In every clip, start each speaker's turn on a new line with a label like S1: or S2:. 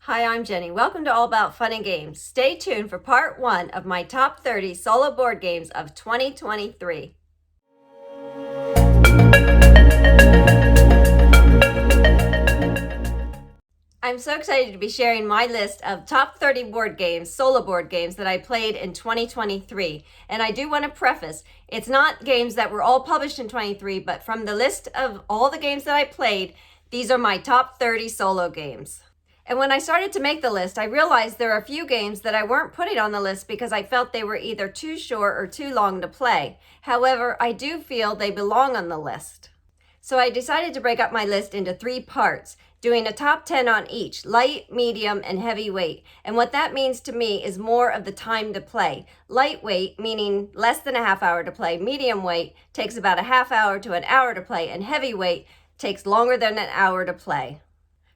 S1: Hi, I'm Jenny. Welcome to All About Fun and Games. Stay tuned for part 1 of my top 30 solo board games of 2023. I'm so excited to be sharing my list of top 30 board games, solo board games that I played in 2023. And I do want to preface, it's not games that were all published in 23, but from the list of all the games that I played, these are my top 30 solo games. And when I started to make the list, I realized there are a few games that I weren't putting on the list because I felt they were either too short or too long to play. However, I do feel they belong on the list. So I decided to break up my list into 3 parts, doing a top 10 on each, light, medium, and heavyweight. And what that means to me is more of the time to play. Lightweight, meaning less than a half hour to play. Medium weight takes about a half hour to an hour to play. And heavyweight takes longer than an hour to play.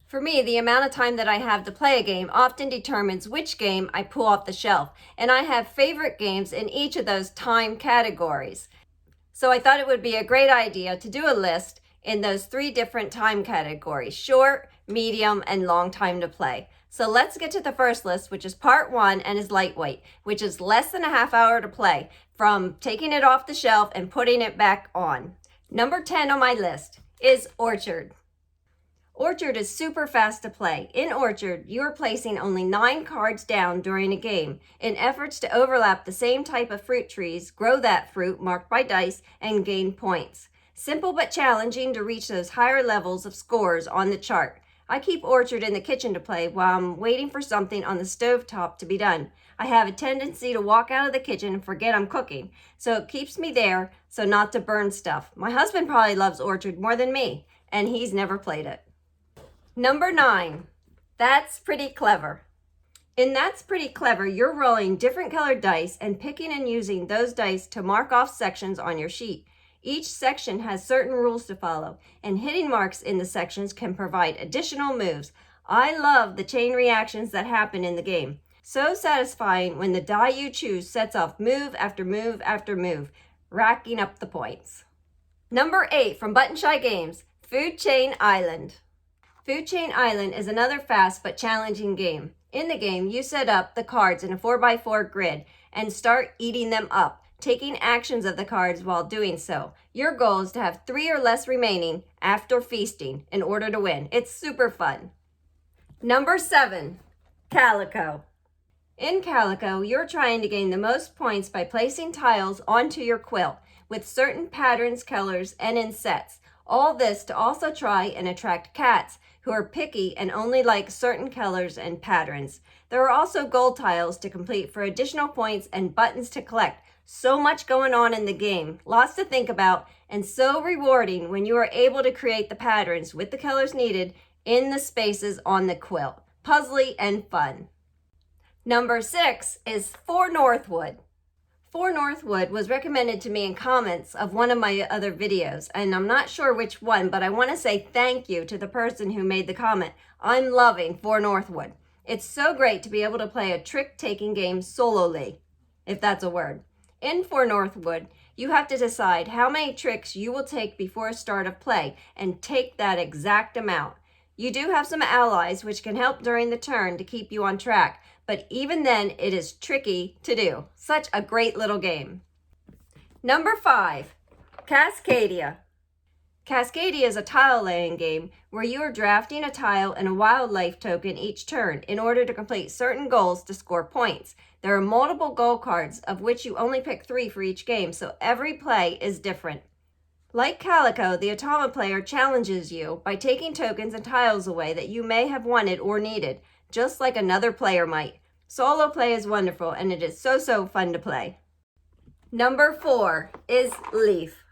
S1: For me, the amount of time that I have to play a game often determines which game I pull off the shelf, and I have favorite games in each of those time categories. So I thought it would be a great idea to do a list in those 3 different time categories: short, medium, and long time to play. So let's get to the first list, which is part 1 and is lightweight, which is less than a half hour to play, from taking it off the shelf and putting it back on. Number 10 on my list is Orchard. Orchard is super fast to play. In Orchard, you are placing only 9 cards down during a game in efforts to overlap the same type of fruit trees, grow that fruit marked by dice, and gain points. Simple but challenging to reach those higher levels of scores on the chart. I keep Orchard in the kitchen to play while I'm waiting for something on the stovetop to be done. I have a tendency to walk out of the kitchen and forget I'm cooking, so it keeps me there so not to burn stuff. My husband probably loves Orchard more than me, and he's never played it. Number 9, That's Pretty Clever. In That's Pretty Clever, you're rolling different colored dice and picking and using those dice to mark off sections on your sheet. Each section has certain rules to follow, and hitting marks in the sections can provide additional moves. I love the chain reactions that happen in the game. So satisfying when the die you choose sets off move after move after move, racking up the points. Number 8 from Button Shy Games, Food Chain Island. Food Chain Island is another fast but challenging game. In the game, you set up the cards in a 4x4 grid and start eating them up, taking actions of the cards while doing so. Your goal is to have 3 or less remaining after feasting in order to win. It's super fun. Number 7, Calico. In Calico, you're trying to gain the most points by placing tiles onto your quilt with certain patterns, colors, and in sets. All this to also try and attract cats who are picky and only like certain colors and patterns. There are also gold tiles to complete for additional points and buttons to collect. So much going on in the game, lots to think about, and so rewarding when you are able to create the patterns with the colors needed in the spaces on the quilt. Puzzly and fun. Number 6 is For Northwood. For Northwood was recommended to me in comments of one of my other videos, and I'm not sure which one, but I want to say thank you to the person who made the comment. I'm loving For Northwood. It's so great to be able to play a trick-taking game solely, if that's a word. In For Northwood, you have to decide how many tricks you will take before start of play, and take that exact amount. You do have some allies which can help during the turn to keep you on track, but even then it is tricky to do. Such a great little game. Number 5, Cascadia. Cascadia is a tile laying game where you are drafting a tile and a wildlife token each turn in order to complete certain goals to score points. There are multiple goal cards, of which you only pick 3 for each game, so every play is different. Like Calico, the Automa player challenges you by taking tokens and tiles away that you may have wanted or needed, just like another player might. Solo play is wonderful, and it is so fun to play. Number 4 is Leaf.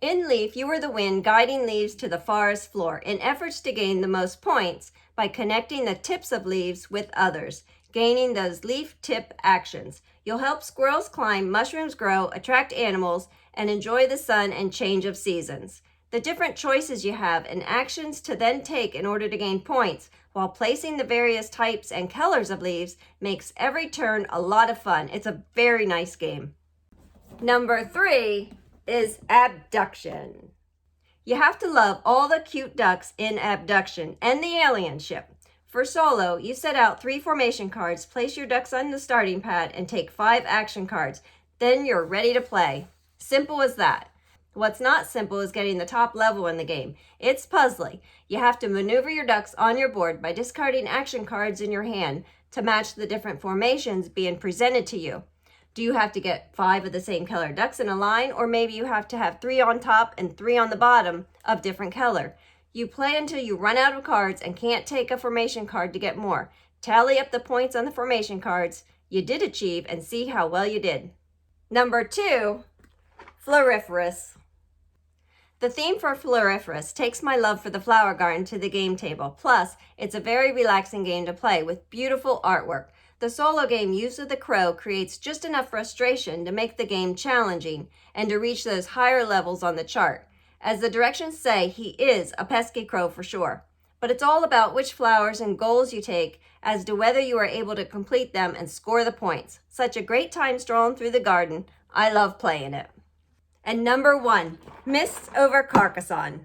S1: In Leaf, you are the wind guiding leaves to the forest floor in efforts to gain the most points by connecting the tips of leaves with others, gaining those leaf tip actions. You'll help squirrels climb, mushrooms grow, attract animals, and enjoy the sun and change of seasons. The different choices you have and actions to then take in order to gain points while placing the various types and colors of leaves makes every turn a lot of fun. It's a very nice game. Number 3 is Abduction. You have to love all the cute ducks in Abduction and the alien ship. For solo, you set out 3 formation cards, place your ducks on the starting pad, and take 5 action cards. Then you're ready to play. Simple as that. What's not simple is getting the top level in the game. It's puzzly. You have to maneuver your ducks on your board by discarding action cards in your hand to match the different formations being presented to you. Do you have to get 5 of the same color ducks in a line, or maybe you have to have 3 on top and 3 on the bottom of different color? You play until you run out of cards and can't take a formation card to get more. Tally up the points on the formation cards you did achieve and see how well you did. Number 2, Floriiferous. The theme for Floriiferous takes my love for the flower garden to the game table. Plus, it's a very relaxing game to play with beautiful artwork. The solo game Use of the Crow creates just enough frustration to make the game challenging and to reach those higher levels on the chart. As the directions say, he is a pesky crow for sure. But it's all about which flowers and goals you take as to whether you are able to complete them and score the points. Such a great time strolling through the garden. I love playing it. And number 1, Mists over Carcasson.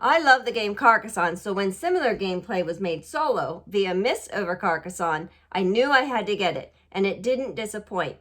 S1: I love the game Carcasson, so when similar gameplay was made solo via Mists over Carcasson, I knew I had to get it, and it didn't disappoint.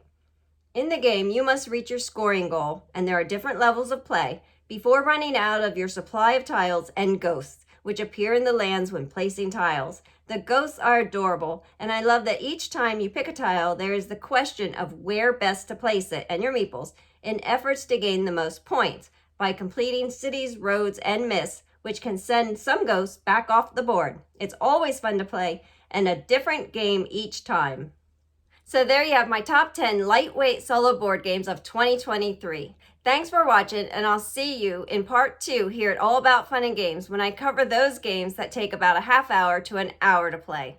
S1: In the game, you must reach your scoring goal, and there are different levels of play, before running out of your supply of tiles and ghosts, which appear in the lands when placing tiles. The ghosts are adorable, and I love that each time you pick a tile, there is the question of where best to place it and your meeples in efforts to gain the most points by completing cities, roads, and myths, which can send some ghosts back off the board. It's always fun to play and a different game each time. So there you have my top 10 lightweight solo board games of 2023. Thanks for watching, and I'll see you in part 2 here at All About Fun and Games when I cover those games that take about a half hour to an hour to play.